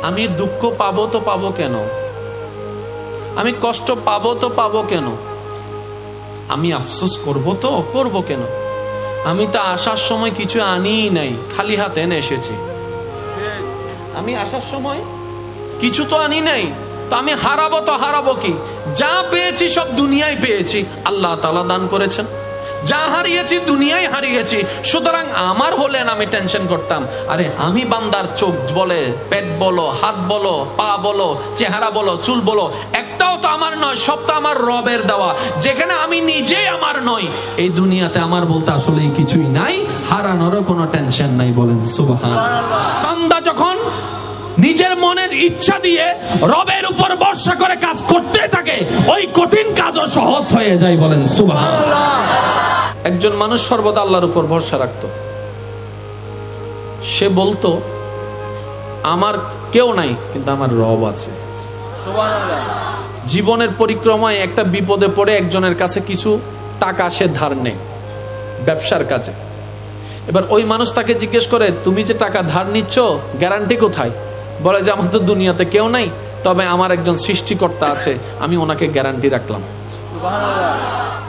আমি দুঃখ পাবো তো পাবো কেন, আমি কষ্ট পাবো তো পাবো কেন, আমি আফসোস করবো তো করবো কেন, আমি তো আসার সময় কিছু আনিই নাই, খালি হাতে এনে এসেছি। আমি আসার সময় কিছু তো আনি নাই, তো আমি হারাবো তো হারাবো কি? যা পেয়েছি সব দুনিয়ায় পেয়েছি, আল্লাহ তাআলা দান করেছেন। যা হারিয়েছি দুনিয়ায় হারিয়েছি, সুতরাং আমার হলেন আমি টেনশন করতাম। আরে আমি বান্দার চোখ বলে, পেট বলো, হাত বলো, পা বলো, চেহারা বলো, চুল বলো, একটাও তো আমার নয়, সব তো আমার রবের দেওয়া। যেখানে আমি নিজেই আমার নই, এই দুনিয়াতে আমার বলতে আসলে কিছুই নাই, হারানোরও কোনো টেনশন নাই। বলেন সুবহানাল্লাহ। বান্দা যখন নিজের মনের ইচ্ছা দিয়ে রবের উপর ভরসা করে কাজ করতে থাকে, ওই কঠিন কাজও সহজ হয়ে যায়। বলেন সুবহানাল্লাহ। একজন মানুষ সর্বদা আল্লাহর উপর ভরসা রাখতো। সে বলতো আমার কেউ নাই, কিন্তু আমার রব আছে। সুবহানাল্লাহ। জীবনের পরিক্রমায় একটা বিপদে পড়ে একজনের কাছে কিছু টাকা সে ধার নেয় ব্যবসার কাজে। এবার ওই মানুষ তাকে জিজ্ঞেস করে, তুমি যে টাকা ধার নিচ্ছ গ্যারান্টি কোথায়? বলে যে আমার তো দুনিয়াতে কেউ নাই, তবে আমার একজন সৃষ্টিকর্তা আছে, আমি ওনাকে গ্যারান্টি রাখলাম।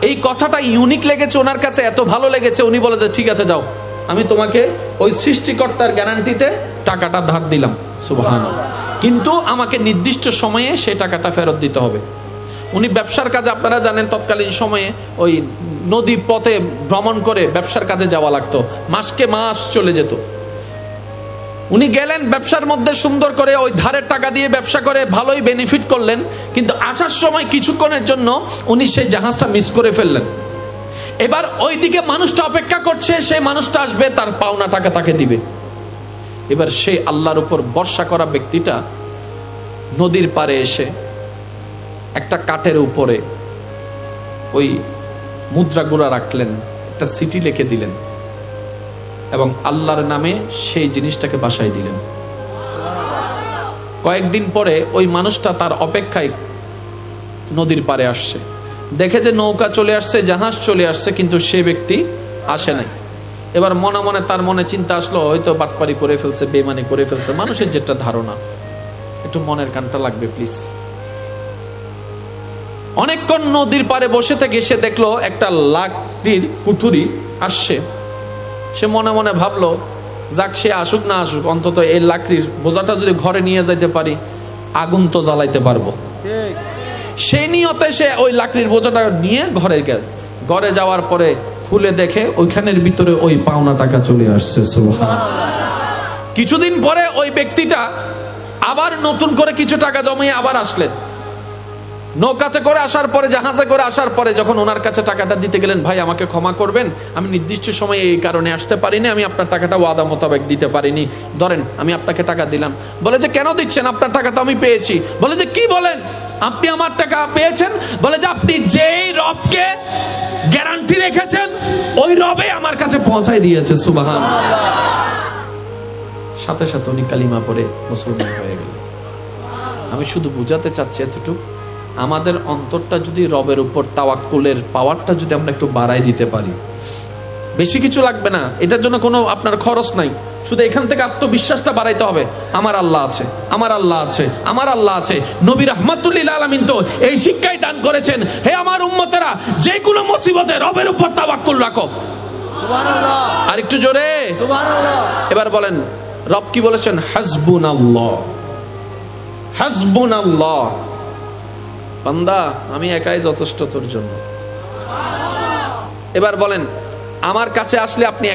এই কথাটা ইউনিক লেগেছে ওনার কাছে, এত ভালো লেগেছে, উনি বলে যে ঠিক আছে যাও, আমি তোমাকে ওই সৃষ্টিকর্তার গ্যারান্টিতে টাকাটা ধার দিলাম। সুবহানাল্লাহ। কিন্তু আমাকে নির্দিষ্ট সময়ে সেই টাকাটা ফেরত দিতে হবে। উনি ব্যবসার কাজে, আপনারা জানেন তৎকালীন সময়ে ওই নদী পথে ভ্রমণ করে ব্যবসার কাজে যাওয়া লাগতো, মাসকে মাস চলে যেত। উনি গেলেন ব্যবসার মধ্যে সুন্দর করে ওই ধারের টাকা দিয়ে ব্যবসা করে ভালোই বেনিফিট করলেন, কিন্তু আসার সময় কিছুক্ষণের জন্য উনি সেই জাহাজটা মিস করে ফেললেন। এবার ওইদিকে মানুষটা অপেক্ষা করছে, সেই মানুষটা আসবে, তার পাওনা টাকা তাকে দিবে। এবার সেই আল্লাহর উপর ভরসা করা ব্যক্তিটা নদীর পাড়ে এসে একটা কাঠের উপরে ওই মুদ্রাগুলা রাখলেন, একটা চিঠি লিখে দিলেন এবং আল্লাহর নামে সেই জিনিসটাকে বাসায় দিলেন। কয়েকদিন পরে ওই মানুষটা তার অপেক্ষায় নদীর পাড়ে আসছে, দেখে যে নৌকা চলে আসছে, জাহাজ চলে আসছে, কিন্তু সে ব্যক্তি আসে নাই। এবার মনে মনে তার মনে চিন্তা আসলো, হয়তো বাটপারি করে ফেলছে, বেমানি করে ফেলছে। মানুষের যেটা ধারণা, একটু মনের কানটা লাগবে প্লিজ। অনেকক্ষণ নদীর পাড়ে বসে থেকে সে দেখলো একটা লাকড়ির কুঠুরি আসছে। সে মনে মনে ভাবলো, যাক সে আসুক না আসুক, অন্তত এই লাকড়ির বোঝাটা যদি ঘরে নিয়ে যাইতে পারি, আগুন তো জ্বালাইতে পারবো। সেই নিয়তে সে ওই লাকড়ির বোঝাটা নিয়ে ঘরে গেল। ঘরে যাওয়ার পরে খুলে দেখে ওইখানের ভিতরে ওই পাওনা টাকা চলে আসছে। সুবহানাল্লাহ। কিছুদিন পরে ওই ব্যক্তিটা আবার নতুন করে কিছু টাকা জমিয়ে আবার আসলেন। নৌকাতে করে আসার পরে, জাহাজে করে আসার পরে যখন ওনার কাছে টাকাটা দিতে গেলেন, ভাই আমাকে ক্ষমা করবেন, আমি নির্দিষ্ট সময়ে এই কারণে আসতে পারিনি, আমি আপনার টাকাটা ওয়াদা মোতাবেক দিতে পারিনি, ধরেন আমি আপনাকে টাকা দিলাম। বলে যে কেন দিচ্ছেন, আপনার টাকা তো আমি পেয়েছি। বলে যে কি বলেন, আপনি আমার টাকা পেয়েছেন? বলে যে আপনি যেই রবকে গ্যারান্টি রেখেছেন, ওই রবে আমার কাছে পৌঁছাই দিয়েছে। সুবহানাল্লাহ। সাথে সাথে উনি কালিমা পড়ে মুসলমান হয়ে গেল। আমি শুধু বুঝাতে চাচ্ছি এতটুকু, আমাদের অন্তরটা যদি রবের উপর তাওয়াক্কুলের পাওয়ারটা যদি আমরা একটু বাড়াই দিতে পারি, বেশি কিছু লাগবে না, এটার জন্য কোনো আপনার খরচ নাই, শুধু এখান থেকে আত্মবিশ্বাসটা বাড়াইতে হবে। আমার আল্লাহ আছে, আমার আল্লাহ আছে, আমার আল্লাহ আছে। নবী রাহমাতুল লিল আলামিন তো এই শিক্ষাই দান করেছেন, হে আমার উম্মতেরা, যে কোনো মুসিবতে রবের উপর তাওয়াক্কুল রাখো। সুবহানাল্লাহ। আর একটু জোরে সুবহানাল্লাহ। এবার বলেন, রব কি বলেছেন? হাসবুনাল্লাহ, হাসবুনাল্লাহ। বান্দা আমি একাই যথেষ্ট তোর জন্য। এবার বলেন, আমার কাছে আসলে আপনি